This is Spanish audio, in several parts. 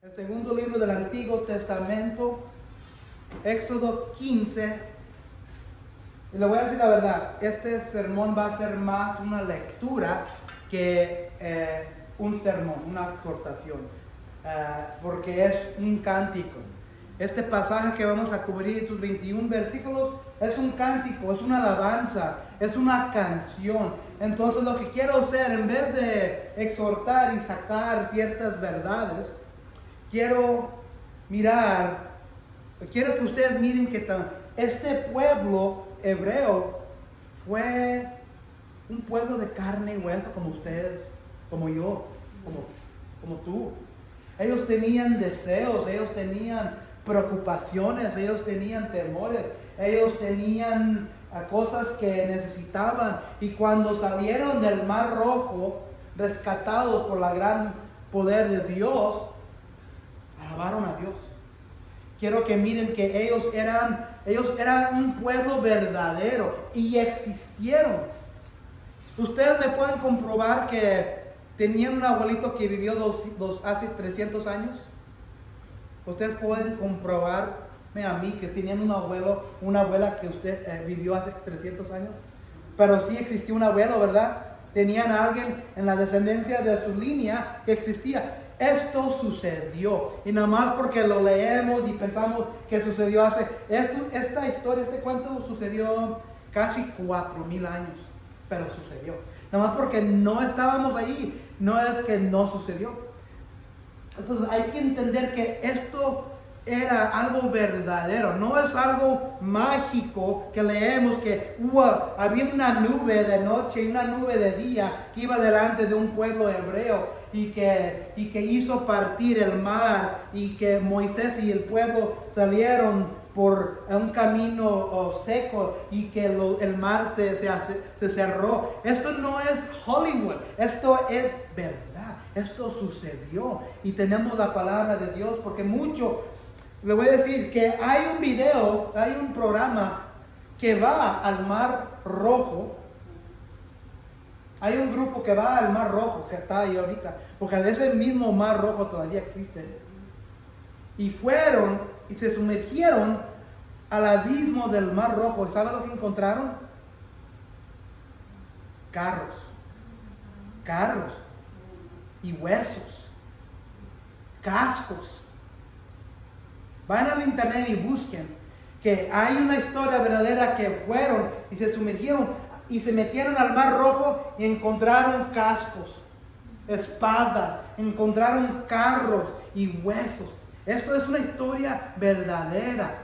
El segundo libro del Antiguo Testamento, Éxodo 15. Y le voy a decir la verdad, este sermón va a ser más una lectura que un sermón, una exhortación, porque es un cántico. Este pasaje que vamos a cubrir, estos 21 versículos, es un cántico, es una alabanza, es una canción. Entonces lo que quiero hacer, en vez de exhortar y sacar ciertas verdades, quiero que ustedes miren que este pueblo hebreo fue un pueblo de carne y hueso como ustedes, como yo, como tú. Ellos tenían deseos, ellos tenían preocupaciones, ellos tenían temores, ellos tenían cosas que necesitaban. Y cuando salieron del Mar Rojo, rescatados por la gran poder de Dios, alabaron a Dios. Quiero que miren que ellos eran un pueblo verdadero y existieron. Ustedes me pueden comprobar que tenían un abuelito que vivió hace 300 años. Ustedes pueden comprobarme a mí que tenían un abuelo, una abuela que usted vivió hace 300 años. Pero sí existió un abuelo, ¿verdad? Tenían a alguien en la descendencia de su línea que existía. Esto sucedió, y nada más porque lo leemos y pensamos que sucedió esta historia, este cuento sucedió casi 4,000 años, pero sucedió. Nada más porque no estábamos allí, no es que no sucedió. Entonces hay que entender que esto era algo verdadero, no es algo mágico que leemos que había una nube de noche y una nube de día que iba delante de un pueblo hebreo y que hizo partir el mar y que Moisés y el pueblo salieron por un camino seco y que el mar se cerró. Esto no es Hollywood, esto es verdad, esto sucedió y tenemos la palabra de Dios, porque le voy a decir que hay un video, hay un programa que va al Mar Rojo. Hay un grupo que va al Mar Rojo, que está ahí ahorita, porque ese mismo Mar Rojo todavía existe. Y fueron y se sumergieron al abismo del Mar Rojo. ¿Y sabe lo que encontraron? Carros y huesos, cascos. Van al internet y busquen que hay una historia verdadera que fueron y se sumergieron y se metieron al Mar Rojo y encontraron cascos, espadas, encontraron carros y huesos. Esto es una historia verdadera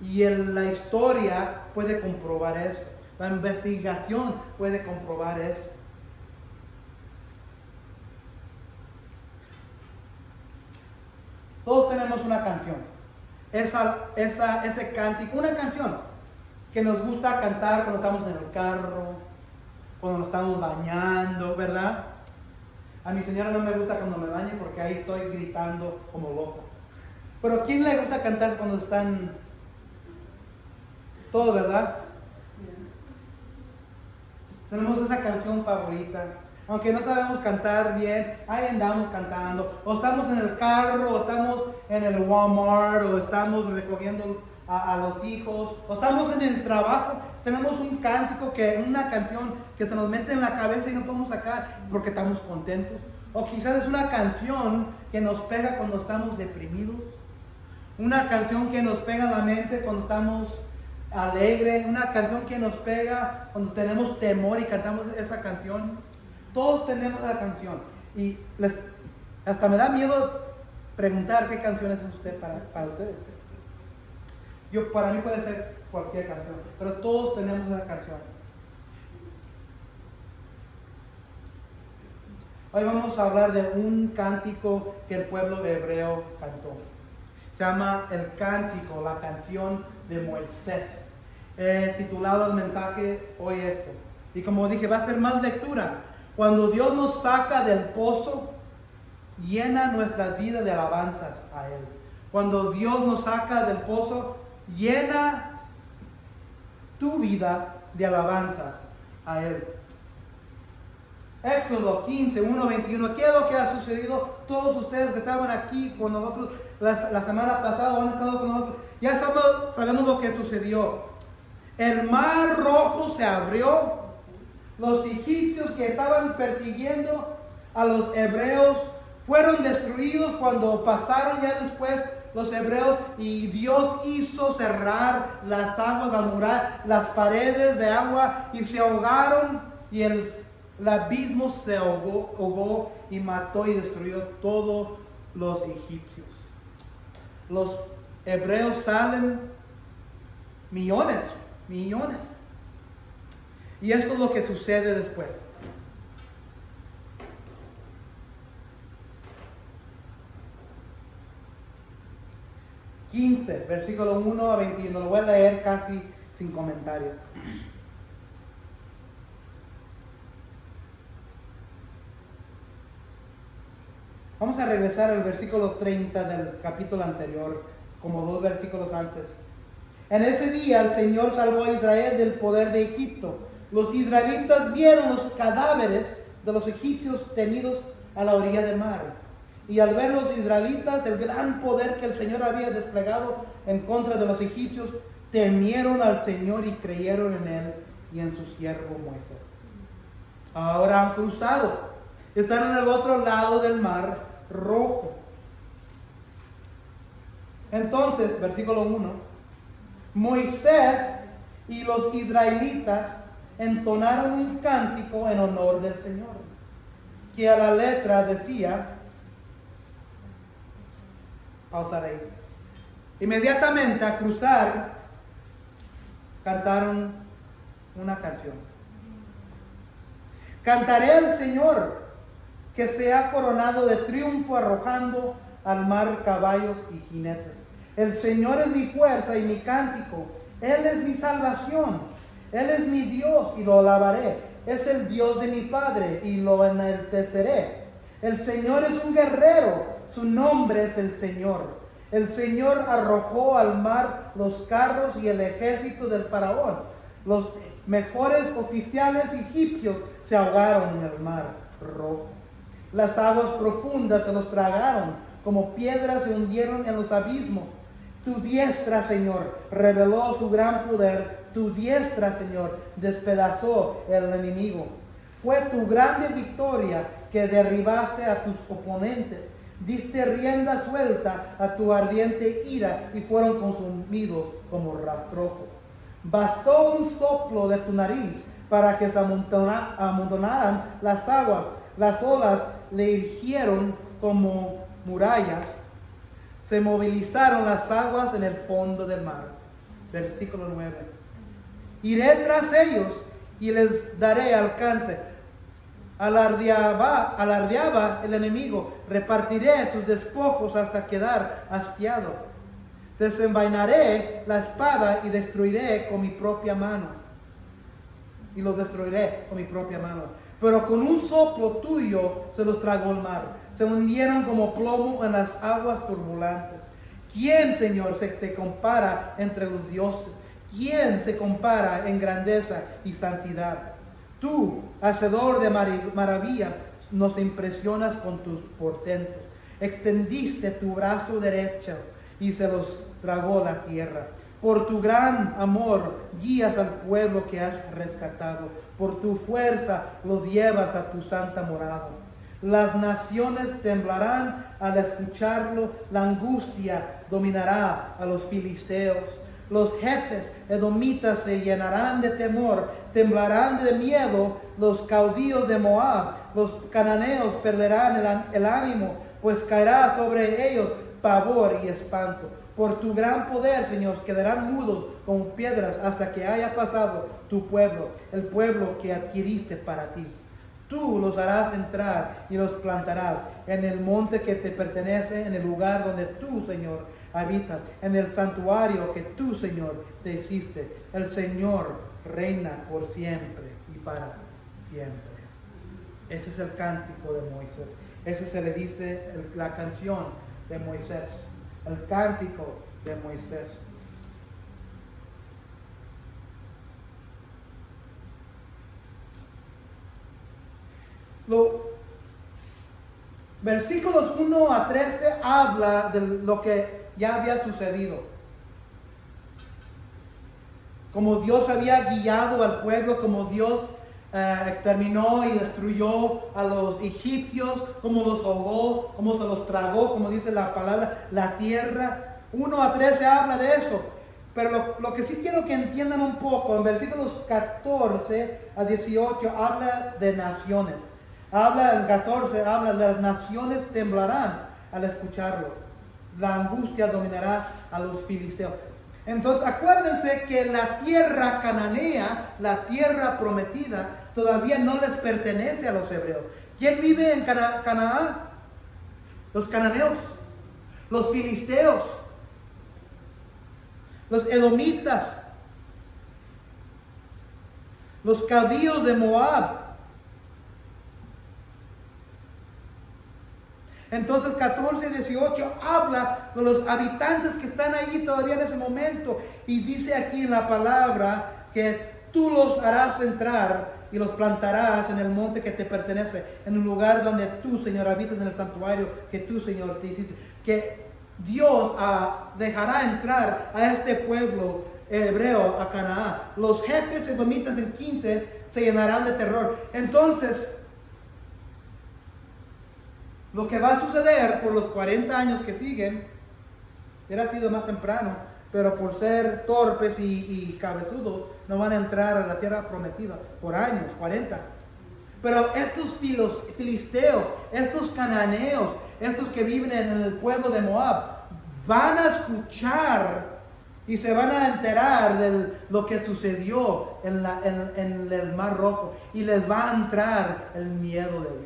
y la historia puede comprobar eso. La investigación puede comprobar eso. Todos tenemos una canción, ese cántico, una canción que nos gusta cantar cuando estamos en el carro, cuando nos estamos bañando, ¿verdad? A mi señora no me gusta cuando me bañe porque ahí estoy gritando como loco. Pero ¿a quién le gusta cantar cuando están todos, verdad? Tenemos esa canción favorita. Aunque no sabemos cantar bien, ahí andamos cantando. O estamos en el carro, o estamos en el Walmart, o estamos recogiendo a los hijos, o estamos en el trabajo. Tenemos un cántico, una canción que se nos mete en la cabeza y no podemos sacar porque estamos contentos. O quizás es una canción que nos pega cuando estamos deprimidos. Una canción que nos pega en la mente cuando estamos alegres. Una canción que nos pega cuando tenemos temor y cantamos esa canción. Todos tenemos la canción y hasta me da miedo preguntar qué canciones es usted para ustedes. Para mí puede ser cualquier canción, pero todos tenemos esa canción. Hoy vamos a hablar de un cántico que el pueblo hebreo cantó. Se llama el cántico, la canción de Moisés. Titulado el mensaje hoy esto. Y como dije, va a ser más lectura. Cuando Dios nos saca del pozo, llena nuestras vidas de alabanzas a Él. Cuando Dios nos saca del pozo, llena tu vida de alabanzas a Él. Éxodo 15, 1, 21. ¿Qué es lo que ha sucedido? todos ustedes que estaban aquí con nosotros la semana pasada o han estado con nosotros, ya sabemos lo que sucedió. El mar rojo se abrió. Los egipcios que estaban persiguiendo a los hebreos fueron destruidos cuando pasaron ya después los hebreos, y Dios hizo cerrar las aguas al murar, las paredes de agua, y se ahogaron, y el abismo se ahogó y mató y destruyó todos los egipcios. Los hebreos salen millones. Y esto es lo que sucede después. Versículo 1 a 21. Lo voy a leer casi sin comentario. Vamos a regresar al versículo 30 del capítulo anterior, como 2 versículos antes. En ese día el Señor salvó a Israel del poder de Egipto. Los israelitas vieron los cadáveres de los egipcios tenidos a la orilla del mar. Y al ver los israelitas el gran poder que el Señor había desplegado en contra de los egipcios, temieron al Señor y creyeron en Él y en su siervo Moisés. Ahora han cruzado. Están en el otro lado del mar rojo. Entonces, versículo 1. Moisés y los israelitas entonaron un cántico en honor del Señor, que a la letra decía, pausaré. Inmediatamente a cruzar, cantaron una canción. Cantaré al Señor, que se ha coronado de triunfo arrojando al mar caballos y jinetes. El Señor es mi fuerza y mi cántico. Él es mi salvación. Él es mi Dios y lo alabaré. Es el Dios de mi Padre y lo enalteceré. El Señor es un guerrero. Su nombre es el Señor. El Señor arrojó al mar los carros y el ejército del faraón. Los mejores oficiales egipcios se ahogaron en el mar rojo. Las aguas profundas se los tragaron, como piedras se hundieron en los abismos. Tu diestra, Señor, reveló su gran poder. Tu diestra, Señor, despedazó el enemigo. Fue tu grande victoria que derribaste a tus oponentes. Diste rienda suelta a tu ardiente ira y fueron consumidos como rastrojo. Bastó un soplo de tu nariz para que se amontonaran las aguas. Las olas le hirieron como murallas. Se movilizaron las aguas en el fondo del mar. Versículo 9. Iré tras ellos y les daré alcance. Alardeaba el enemigo. Repartiré sus despojos hasta quedar hastiado. Desenvainaré la espada y destruiré con mi propia mano. Y los destruiré con mi propia mano. Pero con un soplo tuyo se los tragó el mar. Se hundieron como plomo en las aguas turbulentas. ¿Quién, Señor, se te compara entre los dioses? ¿Quién se compara en grandeza y santidad? Tú, hacedor de maravillas, nos impresionas con tus portentos. Extendiste tu brazo derecho y se los tragó la tierra. Por tu gran amor guías al pueblo que has rescatado. Por tu fuerza los llevas a tu santa morada. Las naciones temblarán al escucharlo. La angustia dominará a los filisteos. Los jefes edomitas se llenarán de temor, temblarán de miedo los caudillos de Moab. Los cananeos perderán el ánimo, pues caerá sobre ellos pavor y espanto. Por tu gran poder, Señor, quedarán mudos como piedras hasta que haya pasado tu pueblo, el pueblo que adquiriste para ti. Tú los harás entrar y los plantarás en el monte que te pertenece, en el lugar donde tú, Señor, habitas, en el santuario que tú, Señor, te hiciste. El Señor reina por siempre y para siempre. Ese es el cántico de Moisés. Ese se le dice la canción de Moisés. El cántico de Moisés. Versículos 1 a 13 habla de lo que ya había sucedido. Como Dios había guiado al pueblo, como Dios exterminó y destruyó a los egipcios, como los ahogó, como se los tragó, como dice la palabra, la tierra. 1 a 13 habla de eso. Pero lo que sí quiero que entiendan un poco, en versículos 14 a 18 habla de naciones. En 14 habla de las naciones temblarán al escucharlo. La angustia dominará a los filisteos. Entonces acuérdense que la tierra cananea, la tierra prometida, todavía no les pertenece a los hebreos. ¿Quién vive en Canaán? Los cananeos, los filisteos, los edomitas, los caldeos de Moab. Entonces 14 y 18 habla de los habitantes que están allí todavía en ese momento. Y dice aquí en la palabra que tú los harás entrar y los plantarás en el monte que te pertenece, en un lugar donde tú, Señor, habitas en el santuario que tú, Señor, te hiciste. Que Dios dejará entrar a este pueblo hebreo a Canaán. Los jefes edomitas en 15 se llenarán de terror. Entonces, lo que va a suceder por los 40 años que siguen, hubiera sido más temprano, pero por ser torpes y cabezudos, no van a entrar a la tierra prometida por años, 40. Pero estos filisteos, estos cananeos, estos que viven en el pueblo de Moab, van a escuchar y se van a enterar de lo que sucedió en el Mar Rojo, y les va a entrar el miedo de Dios.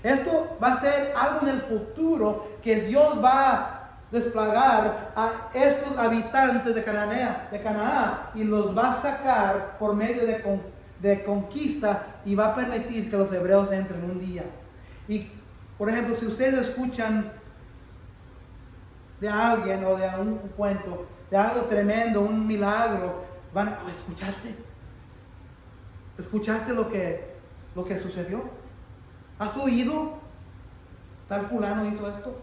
Esto va a ser algo en el futuro que Dios va a desplegar a estos habitantes de Canaán, y los va a sacar por medio de conquista, y va a permitir que los hebreos entren un día. Y por ejemplo, si ustedes escuchan de alguien o de un cuento, de algo tremendo, un milagro, van a, ¿escuchaste? ¿Escuchaste lo que sucedió? ¿Has oído? Tal fulano hizo esto.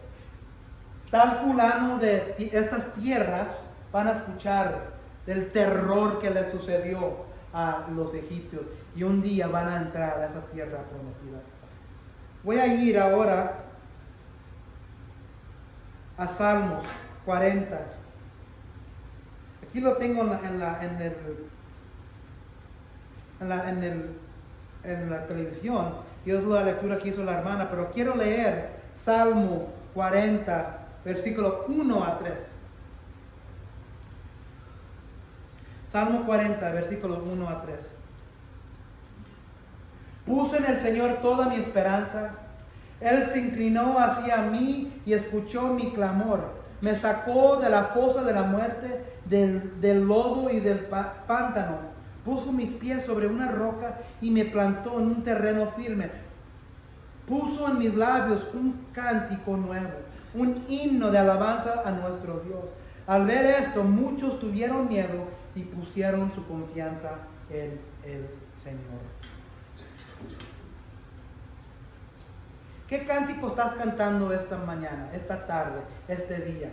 Tal fulano de estas tierras van a escuchar del terror que le sucedió a los egipcios, y un día van a entrar a esa tierra prometida. Voy a ir ahora a Salmos 40. Aquí lo tengo en la televisión. Y es la lectura que hizo la hermana, pero quiero leer Salmo 40, versículos 1 a 3. Salmo 40, versículos 1 a 3. Puse en el Señor toda mi esperanza. Él se inclinó hacia mí y escuchó mi clamor. Me sacó de la fosa de la muerte, del lodo y del pántano. Puso mis pies sobre una roca y me plantó en un terreno firme. Puso en mis labios un cántico nuevo, un himno de alabanza a nuestro Dios. Al ver esto, muchos tuvieron miedo y pusieron su confianza en el Señor. ¿Qué cántico estás cantando esta mañana, esta tarde, este día?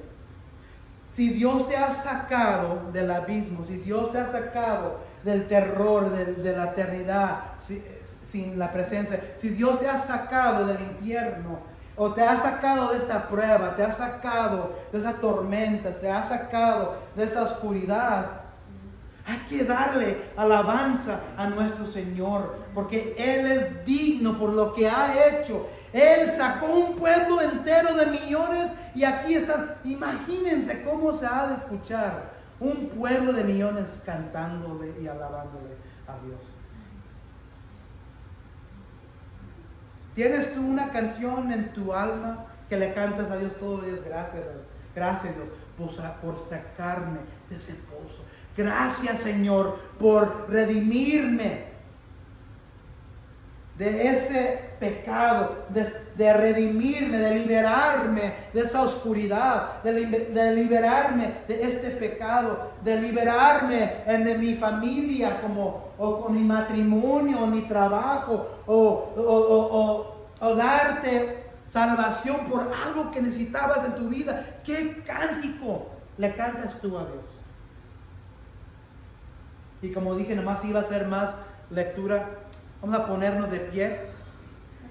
Si Dios te ha sacado del abismo, si Dios te ha sacado del terror, de la eternidad, sin la presencia, si Dios te ha sacado del infierno, o te ha sacado de esta prueba, te ha sacado de esa tormenta, te ha sacado de esa oscuridad, hay que darle alabanza a nuestro Señor, porque Él es digno por lo que ha hecho. Él sacó un pueblo entero de millones, y aquí están. Imagínense cómo se ha de escuchar un pueblo de millones cantándole y alabándole a Dios. ¿Tienes tú una canción en tu alma que le cantas a Dios todos los días? Gracias Dios por sacarme de ese pozo. Gracias, Señor, por redimirme de ese pecado, de redimirme, de liberarme de esa oscuridad, de liberarme de este pecado, de liberarme de mi familia, o con mi matrimonio, o mi trabajo, o darte salvación por algo que necesitabas en tu vida. ¿Qué cántico le cantas tú a Dios? Y como dije, nomás iba a ser más lectura. Vamos a ponernos de pie.